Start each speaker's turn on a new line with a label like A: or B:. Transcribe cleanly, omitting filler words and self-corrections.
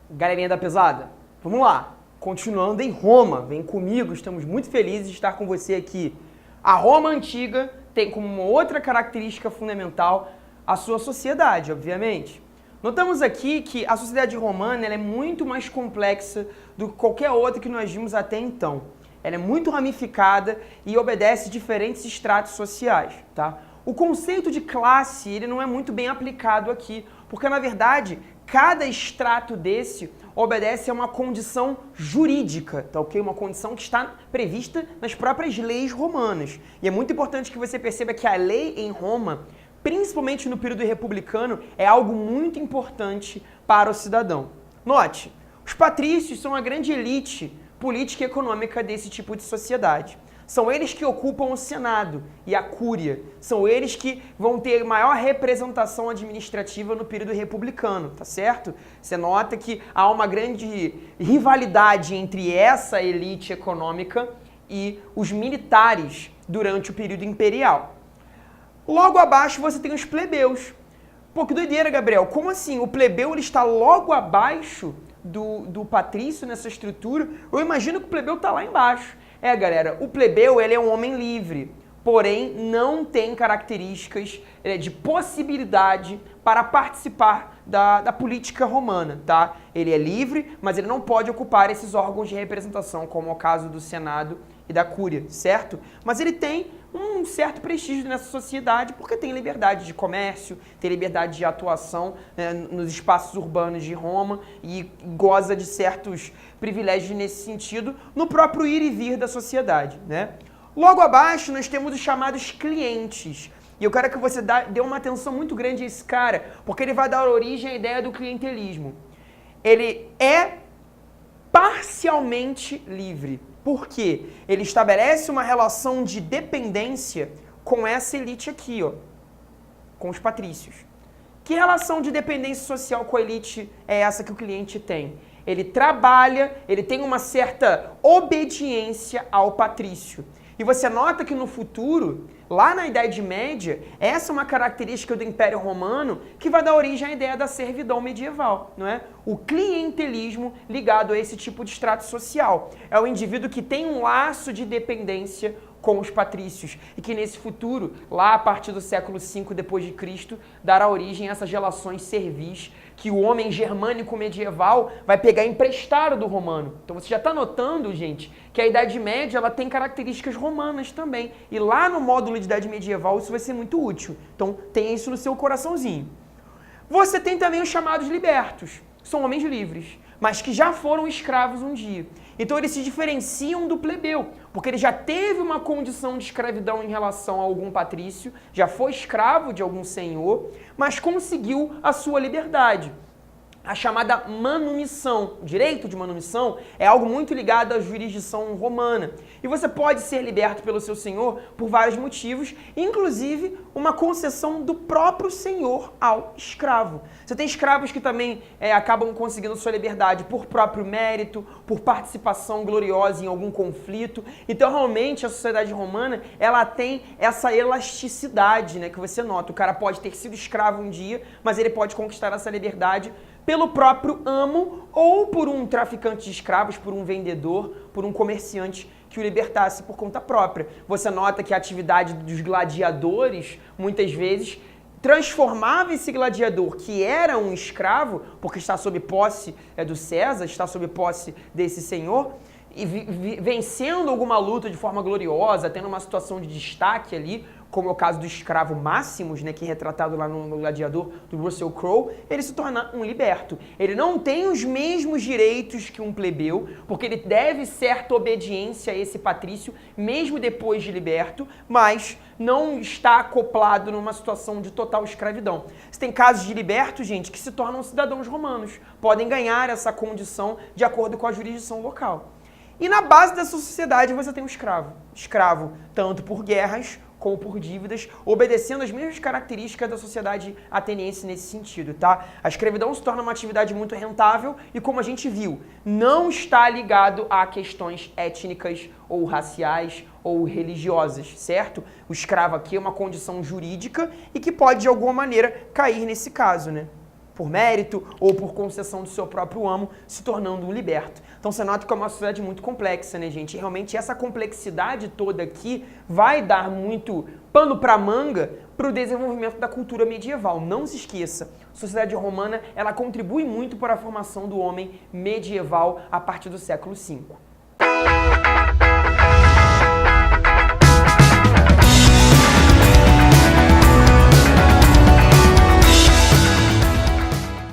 A: Galerinha da pesada, vamos lá. Continuando em Roma, vem comigo, estamos muito felizes de estar com você aqui. A Roma antiga tem como uma outra característica fundamental a sua sociedade, obviamente. Notamos aqui que a sociedade romana ela é muito mais complexa do que qualquer outra que nós vimos até então. Ela é muito ramificada e obedece diferentes estratos sociais, tá? O conceito de classe ele não é muito bem aplicado aqui, porque na verdade cada extrato desse obedece a uma condição jurídica, tá ok? Uma condição que está prevista nas próprias leis romanas. E é muito importante que você perceba que a lei em Roma, principalmente no período republicano, é algo muito importante para o cidadão. Note, os patrícios são a grande elite política e econômica desse tipo de sociedade. São eles que ocupam o Senado e a Cúria. São eles que vão ter maior representação administrativa no período republicano, tá certo? Você nota que há uma grande rivalidade entre essa elite econômica e os militares durante o período imperial. Logo abaixo você tem os plebeus. Pô, que doideira, Gabriel. Como assim? O plebeu ele está logo abaixo do patrício nessa estrutura? Eu imagino que o plebeu está lá embaixo. Galera, o plebeu ele é um homem livre, porém não tem características de possibilidade para participar da política romana, tá? Ele é livre, mas ele não pode ocupar esses órgãos de representação, como é o caso do Senado e da Cúria, certo? Mas ele tem um certo prestígio nessa sociedade porque tem liberdade de comércio, tem liberdade de atuação nos espaços urbanos de Roma e goza de certos privilégios nesse sentido no próprio ir e vir da sociedade, né? Logo abaixo nós temos os chamados clientes. E eu quero que você dê uma atenção muito grande a esse cara, porque ele vai dar origem à ideia do clientelismo. Ele é parcialmente livre. Por quê? Ele estabelece uma relação de dependência com essa elite aqui, ó, com os patrícios. Que relação de dependência social com a elite é essa que o cliente tem? Ele trabalha, ele tem uma certa obediência ao patrício. E você nota que no futuro, lá na Idade Média, essa é uma característica do Império Romano que vai dar origem à ideia da servidão medieval, não é? O clientelismo ligado a esse tipo de extrato social. É o indivíduo que tem um laço de dependência com os patrícios e que nesse futuro, lá a partir do século V depois de Cristo, dará origem a essas relações servis que o homem germânico medieval vai pegar emprestado do romano. Então você já está notando, gente, que a Idade Média ela tem características romanas também. E lá no módulo de Idade Medieval isso vai ser muito útil. Então tenha isso no seu coraçãozinho. Você tem também os chamados libertos. São homens livres, mas que já foram escravos um dia. Então eles se diferenciam do plebeu, porque ele já teve uma condição de escravidão em relação a algum patrício, já foi escravo de algum senhor, mas conseguiu a sua liberdade. A chamada manumissão, o direito de manumissão, é algo muito ligado à jurisdição romana. E você pode ser liberto pelo seu senhor por vários motivos, inclusive uma concessão do próprio senhor ao escravo. Você tem escravos que também acabam conseguindo sua liberdade por próprio mérito, por participação gloriosa em algum conflito. Então, realmente, a sociedade romana, ela tem essa elasticidade, né, que você nota. O cara pode ter sido escravo um dia, mas ele pode conquistar essa liberdade pelo próprio amo ou por um traficante de escravos, por um vendedor, por um comerciante que o libertasse por conta própria. Você nota que a atividade dos gladiadores, muitas vezes, transformava esse gladiador, que era um escravo, porque está sob posse do César, está sob posse desse senhor, e vencendo alguma luta de forma gloriosa, tendo uma situação de destaque ali, como é o caso do escravo Máximos, né, que é retratado lá no Gladiador, do Russell Crowe, ele se torna um liberto. Ele não tem os mesmos direitos que um plebeu, porque ele deve certa obediência a esse patrício, mesmo depois de liberto, mas não está acoplado numa situação de total escravidão. Você tem casos de libertos, gente, que se tornam cidadãos romanos, podem ganhar essa condição de acordo com a jurisdição local. E na base dessa sociedade você tem o escravo. Escravo tanto por guerras como por dívidas, obedecendo as mesmas características da sociedade ateniense nesse sentido, tá? A escravidão se torna uma atividade muito rentável e, como a gente viu, não está ligado a questões étnicas ou raciais ou religiosas, certo? O escravo aqui é uma condição jurídica e que pode, de alguma maneira, cair nesse caso, né? por mérito ou por concessão do seu próprio amo, se tornando um liberto. Então você nota que é uma sociedade muito complexa, né, gente? E realmente essa complexidade toda aqui vai dar muito pano para manga para o desenvolvimento da cultura medieval. Não se esqueça, a sociedade romana ela contribui muito para a formação do homem medieval a partir do século V.